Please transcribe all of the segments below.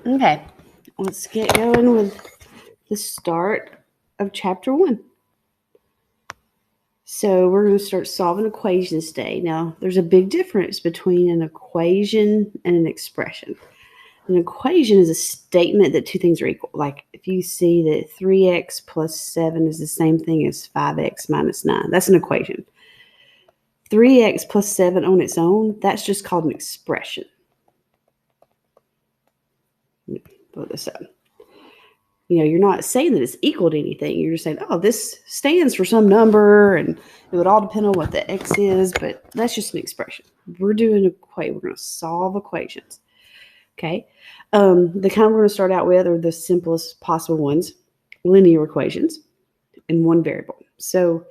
Okay, let's get going with the start of chapter 1. So we're going to start solving equations today. Now, there's a big difference between an equation and an expression. An equation is a statement that two things are equal. Like if you see that 3x plus 7 is the same thing as 5x minus 9, that's an equation. 3x plus 7 on its own, that's just called an expression. Put this up. You're not saying that it's equal to anything. You're just saying, oh, this stands for some number, and it would all depend on what the x is, but that's just an expression. We're going to solve equations. Okay. The kind we're going to start out with are the simplest possible ones, linear equations in one variable. So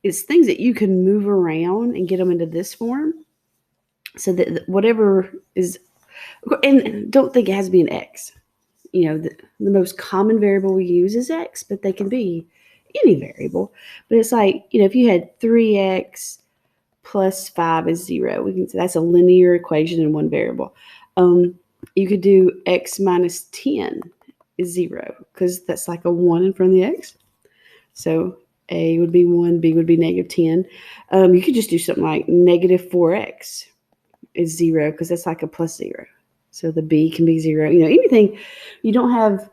it's things that you can move around and get them into this form so that whatever is, and don't think it has to be an x. The most common variable we use is x, but they can be any variable. But it's like, if you had 3x plus 5 is 0, we can say that's a linear equation in one variable. You could do x minus 10 is 0 because that's like a 1 in front of the x. So a would be 1, b would be negative 10. You could just do something like negative 4x is 0 because that's like a plus 0. So the b can be 0. Anything, you don't have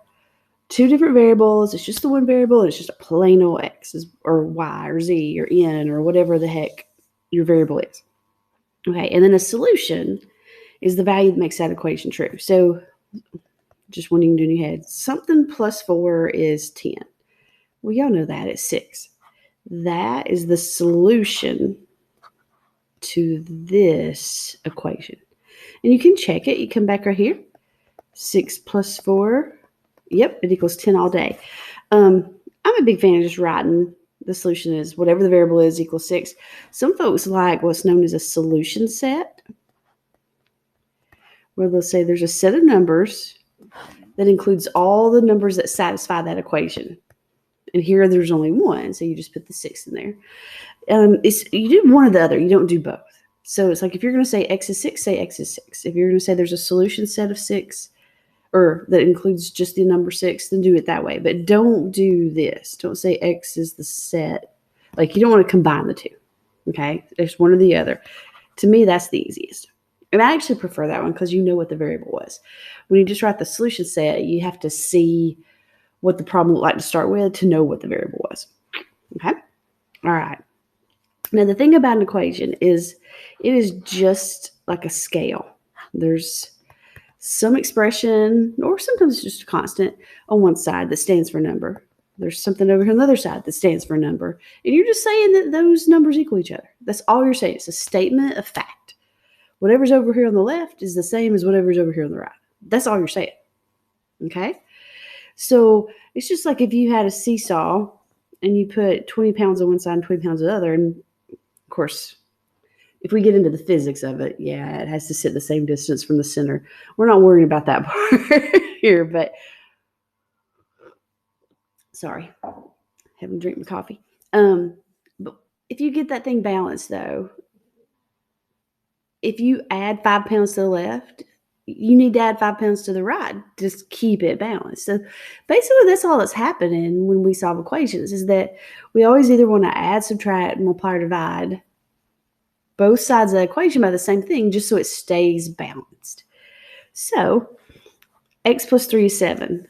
two different variables. It's just the one variable, and it's just a plain old x or y or z or n or whatever the heck your variable is. Okay, and then a solution is the value that makes that equation true. So just one you can do in your head. Something plus 4 is 10. Well, y'all know that. It's 6. That is the solution to this equation. And you can check it. You come back right here. 6 plus 4. Yep, it equals 10 all day. I'm a big fan of just writing the solution is whatever the variable is equals 6. Some folks like what's known as a solution set, where they'll say there's a set of numbers that includes all the numbers that satisfy that equation. And here there's only one, so you just put the 6 in there. You do one or the other. You don't do both. So it's like if you're going to say x is 6, say x is 6. If you're going to say there's a solution set of 6, or that includes just the number 6, then do it that way. But don't do this. Don't say x is the set. Like you don't want to combine the two. Okay? There's one or the other. To me, that's the easiest. And I actually prefer that one because you know what the variable was. When you just write the solution set, you have to see what the problem looked like to start with to know what the variable was. Okay? All right. Now, the thing about an equation is it is just like a scale. There's some expression, or sometimes it's just a constant, on one side that stands for a number. There's something over here on the other side that stands for a number. And you're just saying that those numbers equal each other. That's all you're saying. It's a statement of fact. Whatever's over here on the left is the same as whatever's over here on the right. That's all you're saying. Okay? So it's just like if you had a seesaw and you put 20 pounds on one side and 20 pounds on the other. And of course, if we get into the physics of it, yeah, it has to sit the same distance from the center. We're not worrying about that part here, but sorry, having to drink my coffee. But if you get that thing balanced, though, if you add 5 pounds to the left, you need to add 5 pounds to the right. Just keep it balanced. So basically, that's all that's happening when we solve equations is that we always either want to add, subtract, multiply, or divide both sides of the equation by the same thing just so it stays balanced. So x plus 3 is 7.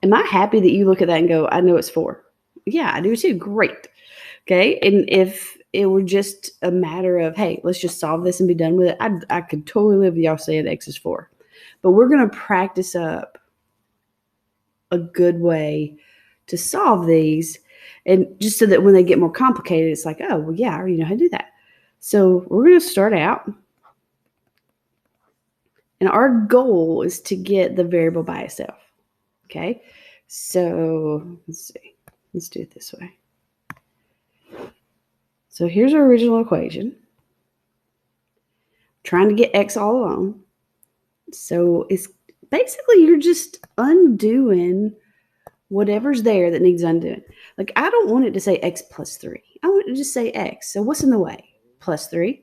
Am I happy that you look at that and go, I know it's 4? Yeah, I do too. Great. Okay. And if it were just a matter of, hey, let's just solve this and be done with it, I could totally live with y'all saying x is 4. But we're going to practice up a good way to solve these. And just so that when they get more complicated, it's like, oh, well, yeah, I already know how to do that. So we're going to start out. And our goal is to get the variable by itself. Okay. So let's see. Let's do it this way. So here's our original equation. Trying to get x all along. So it's basically you're just undoing whatever's there that needs undoing. Like I don't want it to say x plus 3. I want it to just say x. So what's in the way? Plus 3.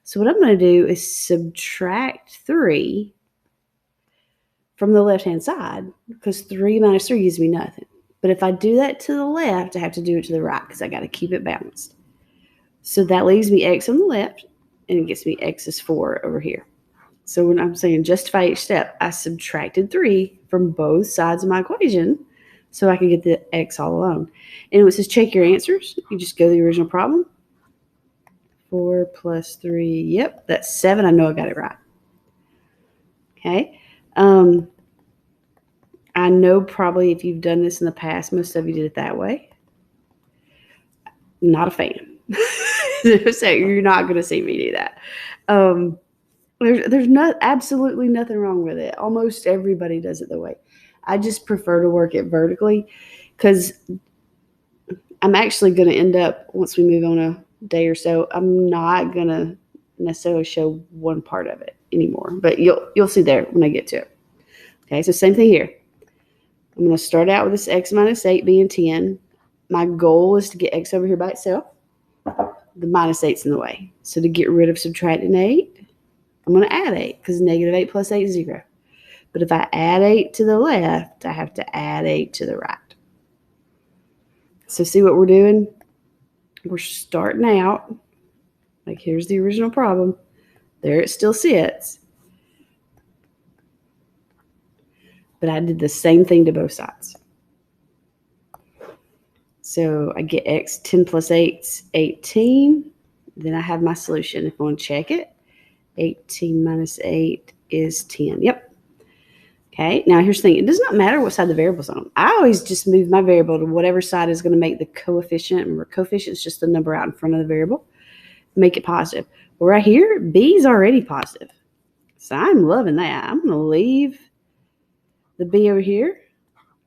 So what I'm going to do is subtract 3 from the left-hand side because 3 minus 3 gives me nothing. But if I do that to the left, I have to do it to the right because I got to keep it balanced. So that leaves me x on the left, and it gets me x is 4 over here. So when I'm saying justify each step, I subtracted 3 from both sides of my equation so I can get the x all alone. And when it says check your answers, you just go to the original problem. 4 plus 3, yep, that's 7. I know I got it right. Okay. I know probably if you've done this in the past, most of you did it that way. Not a fan. So you're not going to see me do that. There's absolutely nothing wrong with it. Almost everybody does it the way. I just prefer to work it vertically because I'm actually going to end up, once we move on a day or so, I'm not going to necessarily show one part of it anymore. But you'll see there when I get to it. Okay, so same thing here. I'm going to start out with this x minus 8 being 10. My goal is to get x over here by itself. The minus 8's in the way. So to get rid of subtracting 8, I'm going to add 8 because negative 8 plus 8 is 0. But if I add 8 to the left, I have to add 8 to the right. So see what we're doing? We're starting out. Like here's the original problem. There it still sits. But I did the same thing to both sides. So I get x, 10 plus 8's 18. Then I have my solution. If I want to check it, 18 minus 8 is 10. Yep. Okay, now here's the thing. It does not matter what side the variable's on. I always just move my variable to whatever side is going to make the coefficient. Remember, coefficient is just the number out in front of the variable. Make it positive. Well, right here, b is already positive. So I'm loving that. I'm going to leave the b over here.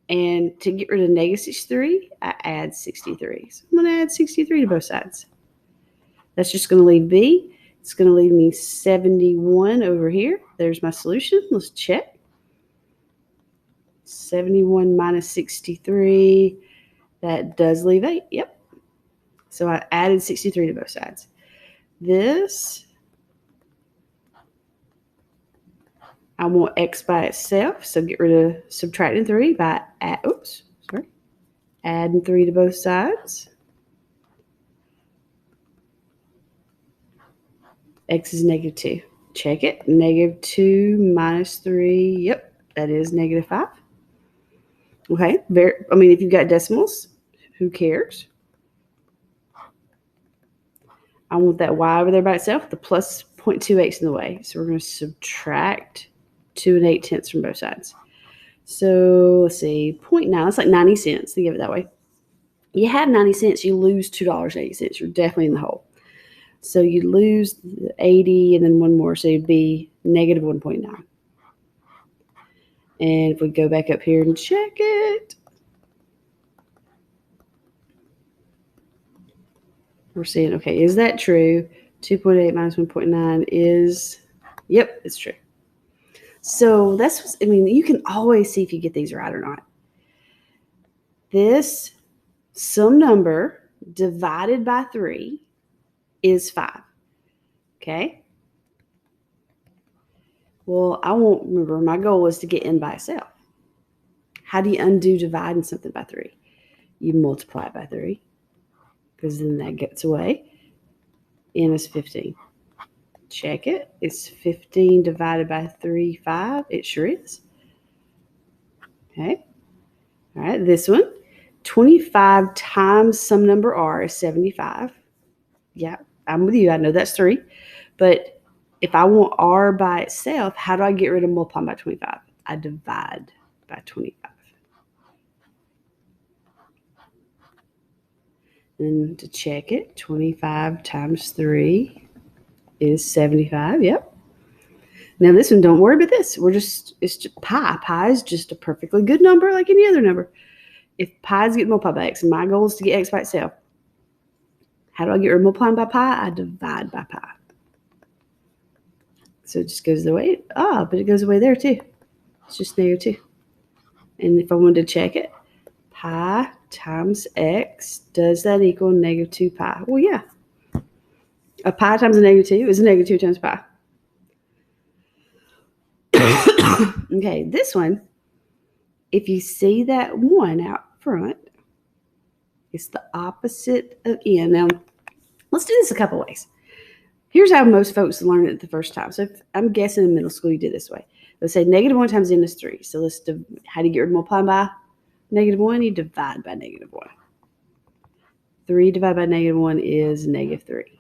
And to get rid of negative 63, I add 63. So I'm going to add 63 to both sides. That's just going to leave b. It's going to leave me 71 over here. There's my solution. Let's check. 71 minus 63, that does leave 8. Yep. So I added 63 to both sides. This, I want x by itself, so get rid of subtracting 3 by adding 3 to both sides. X is negative 2. Check it. Negative 2 minus 3, yep, that is negative 5. Okay, if you've got decimals, who cares? I want that y over there by itself, the plus 0.28 in the way. So we're going to subtract 2 8/10 from both sides. So let's see, 0.9, that's like 90 cents to give it that way. You have 90 cents, you lose $2.80. You're definitely in the hole. So you lose 80 and then one more, so it'd be negative 1.9. And if we go back up here and check it, we're seeing, okay, is that true? 2.8 minus 1.9 is, yep, it's true. So that's, you can always see if you get these right or not. This some number divided by 3 is 5. Okay? Well, I won't remember. My goal is to get n by itself. How do you undo dividing something by 3? You multiply it by 3 because then that gets away. N is 15. Check it. It's 15 divided by 3, 5. It sure is. Okay. All right. This one, 25 times some number r is 75. Yeah, I'm with you. I know that's 3. But if I want r by itself, how do I get rid of multiplying by 25? I divide by 25. And to check it, 25 times 3 is 75. Yep. Now this one, don't worry about this. It's just pi. Pi is just a perfectly good number like any other number. If pi is getting multiplied by x, and my goal is to get x by itself, how do I get rid of multiplying by pi? I divide by pi. So it just goes the way, but it goes away there too. It's just negative 2. And if I wanted to check it, pi times x, does that equal negative 2 pi? Well, yeah. A pi times a negative 2 is a negative 2 times pi. Okay, this one, if you see that 1 out front, it's the opposite of n. Now, let's do this a couple ways. Here's how most folks learn it the first time. So if, I'm guessing in middle school you did this way. Let's say -1 times n is 3. So how do you get rid of multiplying by -1? You divide by -1. 3 divided by -1 is -3.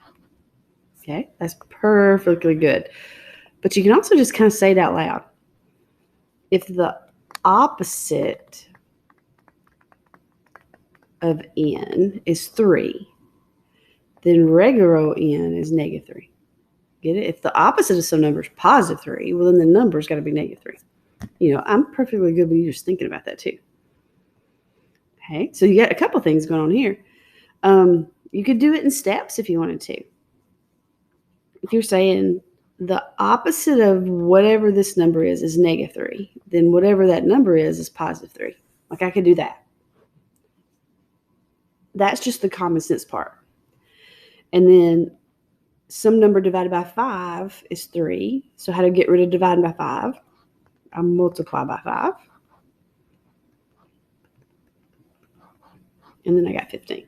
Okay, that's perfectly good. But you can also just kind of say it out loud. If the opposite of n is 3, then regular old n is -3. Get it? If the opposite of some number is +3, well, then the number's got to be -3. You know, I'm perfectly good with you just thinking about that too. Okay, so you got a couple things going on here. You could do it in steps if you wanted to. If you're saying the opposite of whatever this number is -3, then whatever that number is +3. Like I could do that. That's just the common sense part. And then some number divided by 5 is 3. So how to get rid of dividing by 5? I multiply by 5. And then I got 15.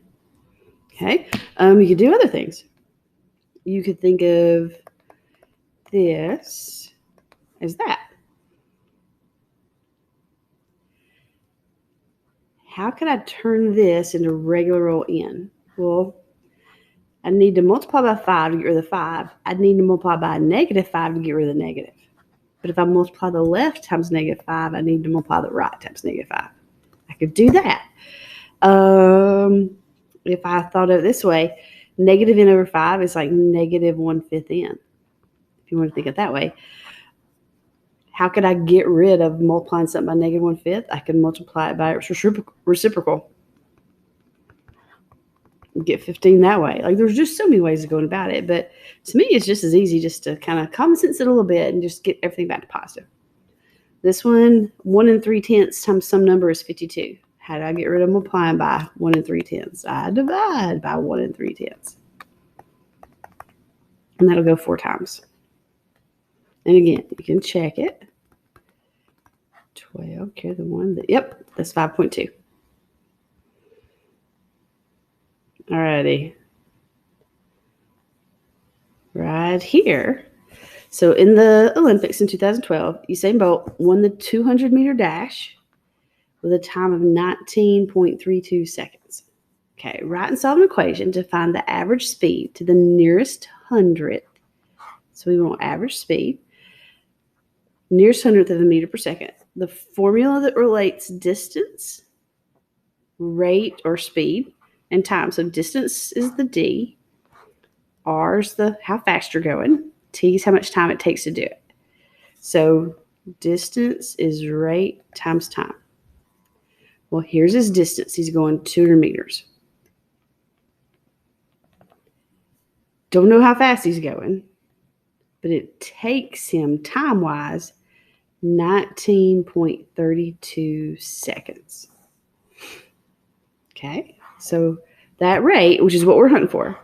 Okay. You could do other things. You could think of this as that. How can I turn this into regular old n? Well, I need to multiply by 5 to get rid of the 5. I'd need to multiply by -5 to get rid of the negative. But if I multiply the left times -5, I need to multiply the right times -5. I could do that. If I thought of it this way, -n over 5 is like -1/5 n. If you want to think of it that way. How could I get rid of multiplying something by -1/5? I can multiply it by its reciprocal. Get 15 that way. Like there's just so many ways of going about it. But to me, it's just as easy just to kind of common sense it a little bit and just get everything back to positive. This one, 1 3/10 times some number is 52. How do I get rid of multiplying by 1 3/10? I divide by 1 3/10. And that'll go 4 times. And again, you can check it. 12, carry the 1. Yep, that's 5.2. Alrighty. Right here. So in the Olympics in 2012, Usain Bolt won the 200-meter dash with a time of 19.32 seconds. Okay, write and solve an equation to find the average speed to the nearest hundredth. So we want average speed, nearest hundredth of a meter per second. The formula that relates distance, rate or speed, and time. So distance is the D, R is the how fast you're going, T is how much time it takes to do it. So distance is rate times time. Well, here's his distance. He's going 200 meters. Don't know how fast he's going, but it takes him time-wise 19.32 seconds. Okay, so that rate, which is what we're hunting for,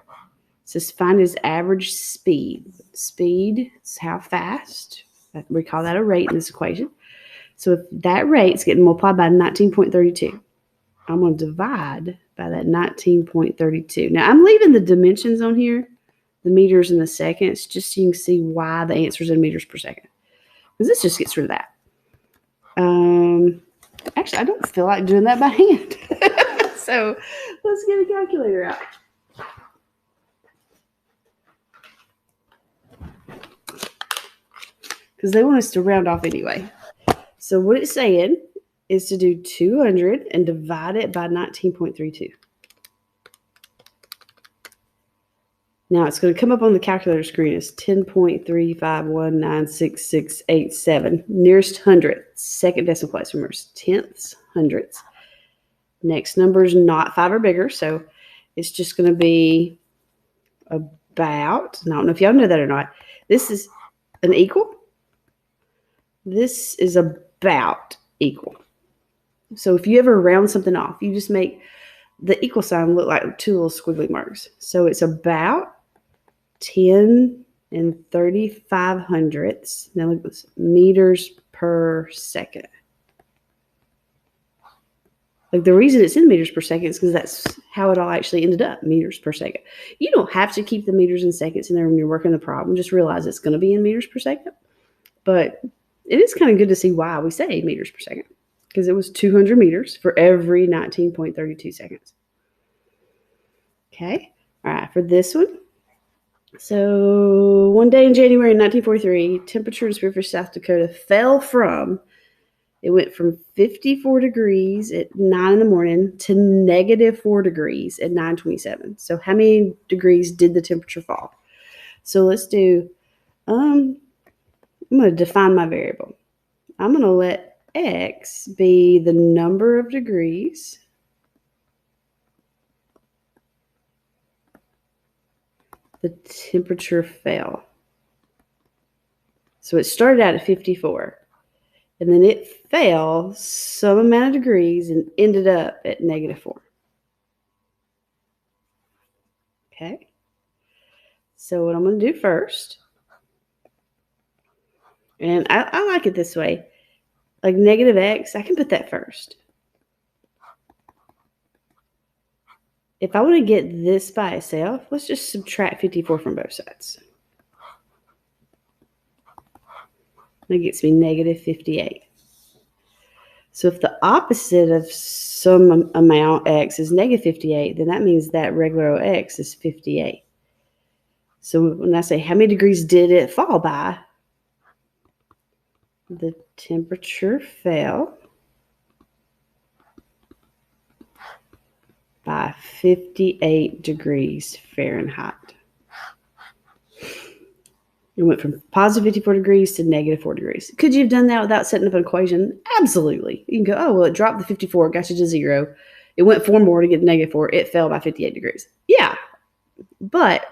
says find his average speed. Speed is how fast. We call that a rate in this equation. So if that rate's getting multiplied by 19.32, I'm going to divide by that 19.32. Now, I'm leaving the dimensions on here, the meters and the seconds, just so you can see why the answer is in meters per second. Because this just gets rid of that. Actually, I don't feel like doing that by hand. So let's get a calculator out. Because they want us to round off anyway. So what it's saying is to do 200 and divide it by 19.32. Now it's going to come up on the calculator screen as 10.3519667. Nearest hundredth, second decimal place. Remember, tenths, hundredths. Next number is not 5 or bigger, so it's just going to be about. I don't know if y'all know that or not. This is an equal. This is about equal. So if you ever round something off, you just make the equal sign look like 2 little squiggly marks. So it's about 10 and 35 hundredths. Now look at this, meters per second. Like the reason it's in meters per second is because that's how it all actually ended up, meters per second. You don't have to keep the meters and seconds in there when you're working the problem. Just realize it's going to be in meters per second. But it is kind of good to see why we say meters per second, because it was 200 meters for every 19.32 seconds. Okay. All right. For this one. So one day in January 1943, temperature in Spearfish, South Dakota it went from 54 degrees at 9 in the morning to -4 degrees at 9:27. So how many degrees did the temperature fall? So let's do, I'm going to define my variable. I'm going to let X be the number of degrees the temperature fell. So it started out at 54. And then it fell some amount of degrees and ended up at -4. Okay. So what I'm going to do first, and I like it this way, like -x, I can put that first. If I want to get this by itself, let's just subtract 54 from both sides. That gets me -58. So if the opposite of some amount x is -58, then that means that regular x is 58. So when I say how many degrees did it fall by, the temperature fell by 58 degrees Fahrenheit. It went from positive 54 degrees to -4 degrees. Could you have done that without setting up an equation? Absolutely. You can go, oh, well, it dropped the 54, got you to 0. It went 4 more to get to -4. It fell by 58 degrees. Yeah, but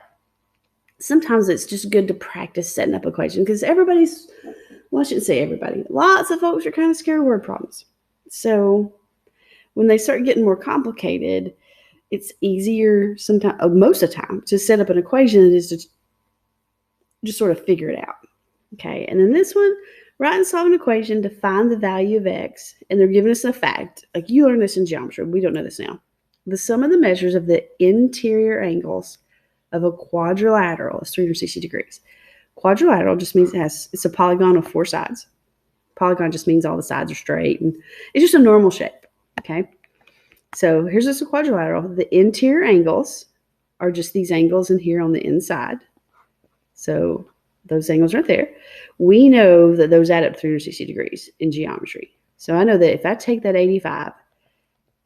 sometimes it's just good to practice setting up equation because well, I shouldn't say everybody. Lots of folks are kind of scared of word problems. So when they start getting more complicated, it's easier sometimes, most of the time, to set up an equation than it is to just sort of figure it out. Okay, and then this one, write and solve an equation to find the value of x, and they're giving us a fact. Like you learned this in geometry, we don't know this now. The sum of the measures of the interior angles of a quadrilateral is 360 degrees. Quadrilateral just means it's a polygon with 4 sides. Polygon just means all the sides are straight, and it's just a normal shape. Okay, so here's just a quadrilateral. The interior angles are just these angles in here on the inside. So those angles right there. We know that those add up to 360 degrees in geometry. So I know that if I take that 85,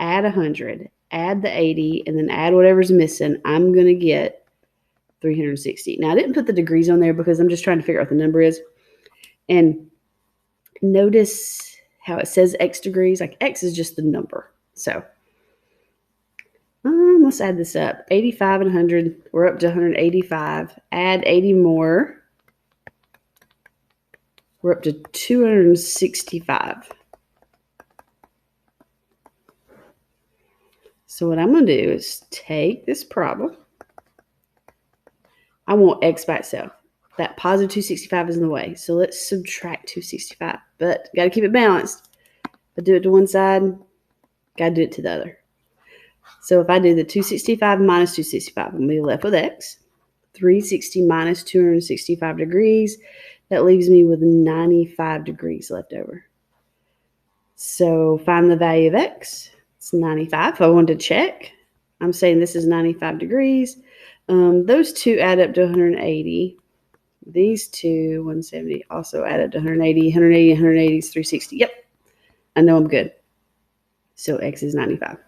add 100, add the 80, and then add whatever's missing, I'm going to get 360. Now, I didn't put the degrees on there because I'm just trying to figure out what the number is. And notice how it says x degrees. Like x is just the number. So let's add this up. 85 and 100. We're up to 185. Add 80 more. We're up to 265. So what I'm going to do is take this problem. I want x by itself. That positive 265 is in the way. So let's subtract 265. But got to keep it balanced. I do it to one side, got to do it to the other. So if I do the 265 minus 265, I'm going to be left with x. 360 minus 265 degrees. That leaves me with 95 degrees left over. So find the value of x. It's 95. If I wanted to check, I'm saying this is 95 degrees. Those two add up to 180. These two, 170, also add up to 180. 180, 180 is 360. Yep. I know I'm good. So x is 95.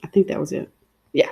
I think that was it. Yeah.